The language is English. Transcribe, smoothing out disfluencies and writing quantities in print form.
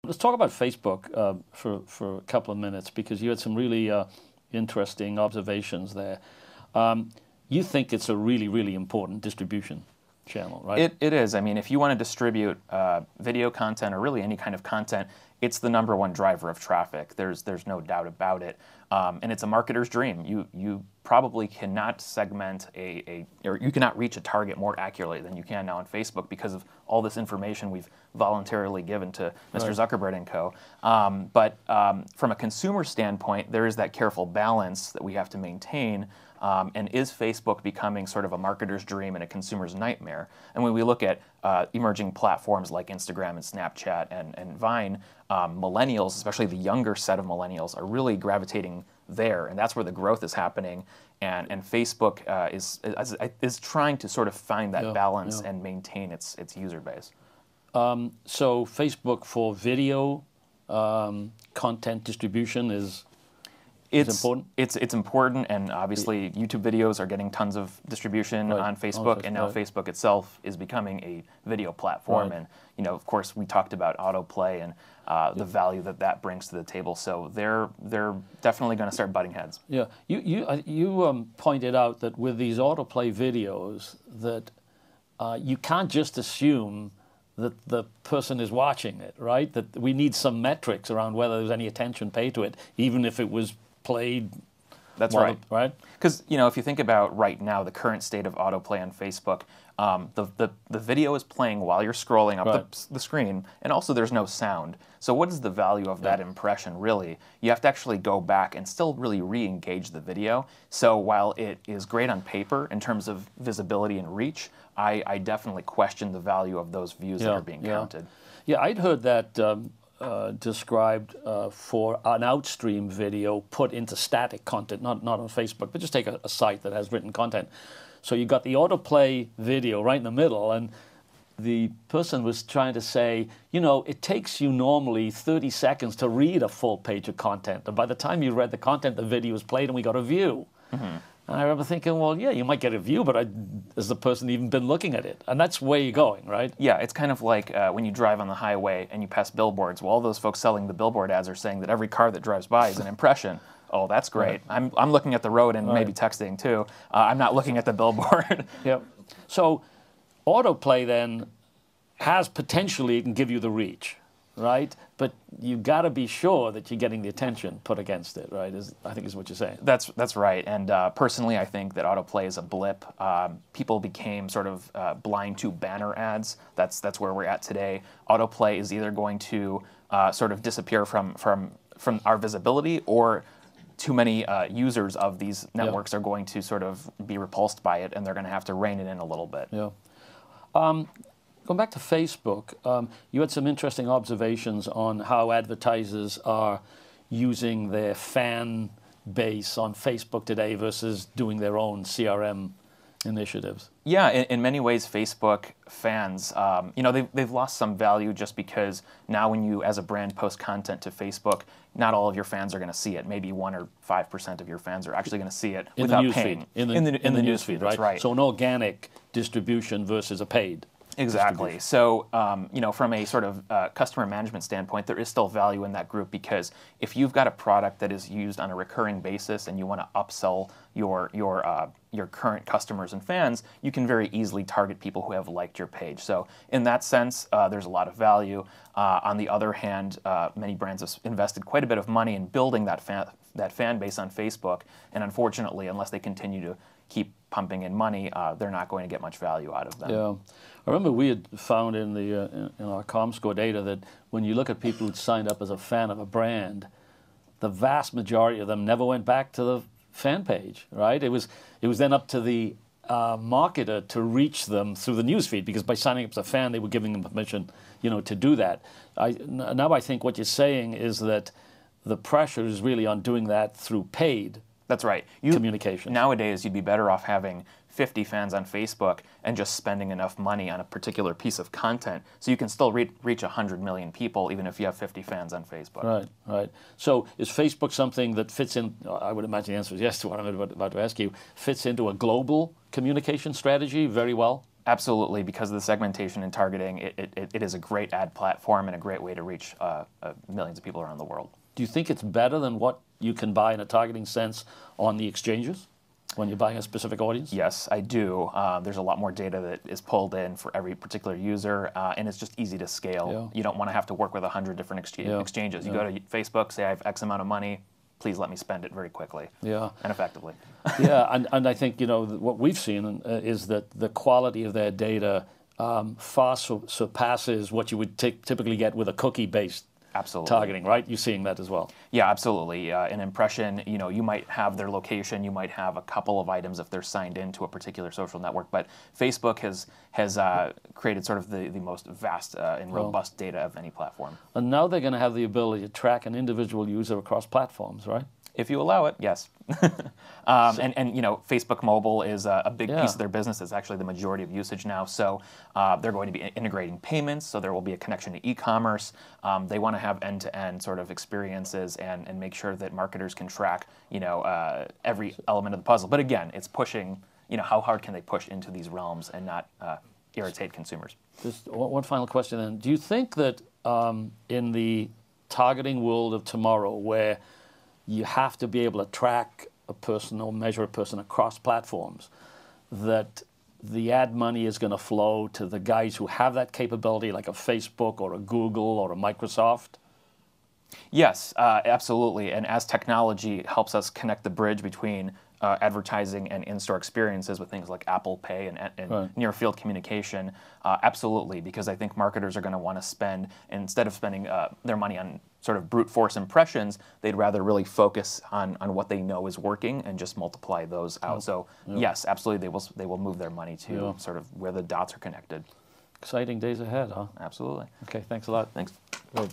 Let's talk about Facebook for a couple of minutes, because you had some really interesting observations there. You think it's a really, really important distribution channel, right? It is. I mean, if you want to distribute video content or really any kind of content, it's the #1 driver of traffic. There's no doubt about it. And it's a marketer's dream. You probably cannot segment or you cannot reach a target more accurately than you can now on Facebook because of all this information we've voluntarily given to Mr. Zuckerberg and co. But from a consumer standpoint, there is that careful balance that we have to maintain. And is Facebook becoming sort of a marketer's dream and a consumer's nightmare? And when we look at emerging platforms like Instagram and Snapchat and Vine, millennials, especially the younger set of millennials, are really gravitating there, and that's where the growth is happening. And Facebook is trying to sort of find that balance and maintain its user base. So Facebook for video content distribution is important? It's important, and obviously YouTube videos are getting tons of distribution on Facebook, and now Facebook itself is becoming a video platform. And of course, we talked about autoplay and the value that brings to the table. So they're definitely going to start butting heads. Yeah, you pointed out that with these autoplay videos that you can't just assume that the person is watching it, right? That we need some metrics around whether there's any attention paid to it, even if it was played. That's right. Right? Because if you think about right now the current state of autoplay on Facebook, the video is playing while you're scrolling up the screen, and also there's no sound. So what is the value of that impression, really? You have to actually go back and still really re-engage the video. So while it is great on paper in terms of visibility and reach, I definitely question the value of those views that are being counted. Yeah, I'd heard that described for an outstream video put into static content, not on Facebook, but just take a site that has written content. So you got the autoplay video right in the middle, and the person was trying to say, it takes you normally 30 seconds to read a full page of content, and by the time you read the content, the video was played and we got a view. And I remember thinking, well, yeah, you might get a view, but has the person even been looking at it? And that's where you're going, right? Yeah, it's kind of like when you drive on the highway and you pass billboards. Well, all those folks selling the billboard ads are saying that every car that drives by is an impression. Oh, that's great. I'm looking at the road and maybe texting too. I'm not looking at the billboard. Yep. So autoplay then has potentially, it can give you the reach, right? But you got to be sure that you're getting the attention put against it, right? I think is what you're saying. That's right. And personally, I think that autoplay is a blip. People became sort of blind to banner ads. That's where we're at today. Autoplay is either going to sort of disappear from our visibility, or too many users of these networks are going to sort of be repulsed by it, and they're going to have to rein it in a little bit. Yeah. Going back to Facebook, you had some interesting observations on how advertisers are using their fan base on Facebook today versus doing their own CRM initiatives. Yeah, in many ways, Facebook fans, they've lost some value just because now when you, as a brand, post content to Facebook, not all of your fans are going to see it. Maybe 1 or 5% of your fans are actually going to see it without paying. In the newsfeed, right? That's right. So an organic distribution versus a paid. Exactly. So, from a sort of customer management standpoint, there is still value in that group, because if you've got a product that is used on a recurring basis and you want to upsell your current customers and fans, you can very easily target people who have liked your page. So, in that sense, there's a lot of value. On the other hand, many brands have invested quite a bit of money in building that fan base on Facebook, and unfortunately, unless they continue to keep pumping in money, they're not going to get much value out of them. Yeah, I remember we had found in our ComScore data that when you look at people who signed up as a fan of a brand, the vast majority of them never went back to the fan page. Right? It was then up to the marketer to reach them through the newsfeed, because by signing up as a fan, they were giving them permission, to do that. Now I think what you're saying is that the pressure is really on doing that through paid. That's right. Communication. Nowadays, you'd be better off having 50 fans on Facebook and just spending enough money on a particular piece of content so you can still reach 100 million people even if you have 50 fans on Facebook. Right, right. So is Facebook something that fits in, I would imagine the answer is yes to what I'm about to ask you, fits into a global communication strategy very well? Absolutely, because of the segmentation and targeting, it is a great ad platform and a great way to reach millions of people around the world. Do you think it's better than what you can buy in a targeting sense on the exchanges when you're buying a specific audience? Yes, I do. There's a lot more data that is pulled in for every particular user, and it's just easy to scale. Yeah. You don't want to have to work with 100 different exchanges. You go to Facebook, say I have X amount of money, please let me spend it very quickly and effectively. Yeah, and I think, you know, what we've seen is that the quality of their data far surpasses what you would typically get with a cookie-based targeting, right? You're seeing that as well. Yeah, absolutely. An impression, you know, you might have their location, you might have a couple of items if they're signed into a particular social network, but Facebook has created sort of the most vast and robust data of any platform. And now they're going to have the ability to track an individual user across platforms, right? If you allow it, yes. And you know, Facebook Mobile is a big piece of their business. It's actually the majority of usage now. So they're going to be integrating payments. So there will be a connection to e-commerce. They want to have end-to-end sort of experiences and make sure that marketers can track, you know, every element of the puzzle. But again, it's pushing. You know, how hard can they push into these realms and not irritate consumers? Just one final question then. Do you think that in the targeting world of tomorrow, where you have to be able to track a person or measure a person across platforms, that the ad money is going to flow to the guys who have that capability, like a Facebook or a Google or a Microsoft? Yes, absolutely. And as technology helps us connect the bridge between advertising and in-store experiences with things like Apple Pay and near-field communication, absolutely, because I think marketers are going to want to spend, instead of spending their money on sort of brute force impressions, they'd rather really focus on what they know is working and just multiply those out. So yes, absolutely, they will move their money to sort of where the dots are connected. Exciting days ahead, huh? Absolutely. Okay, thanks a lot. Thanks. Good.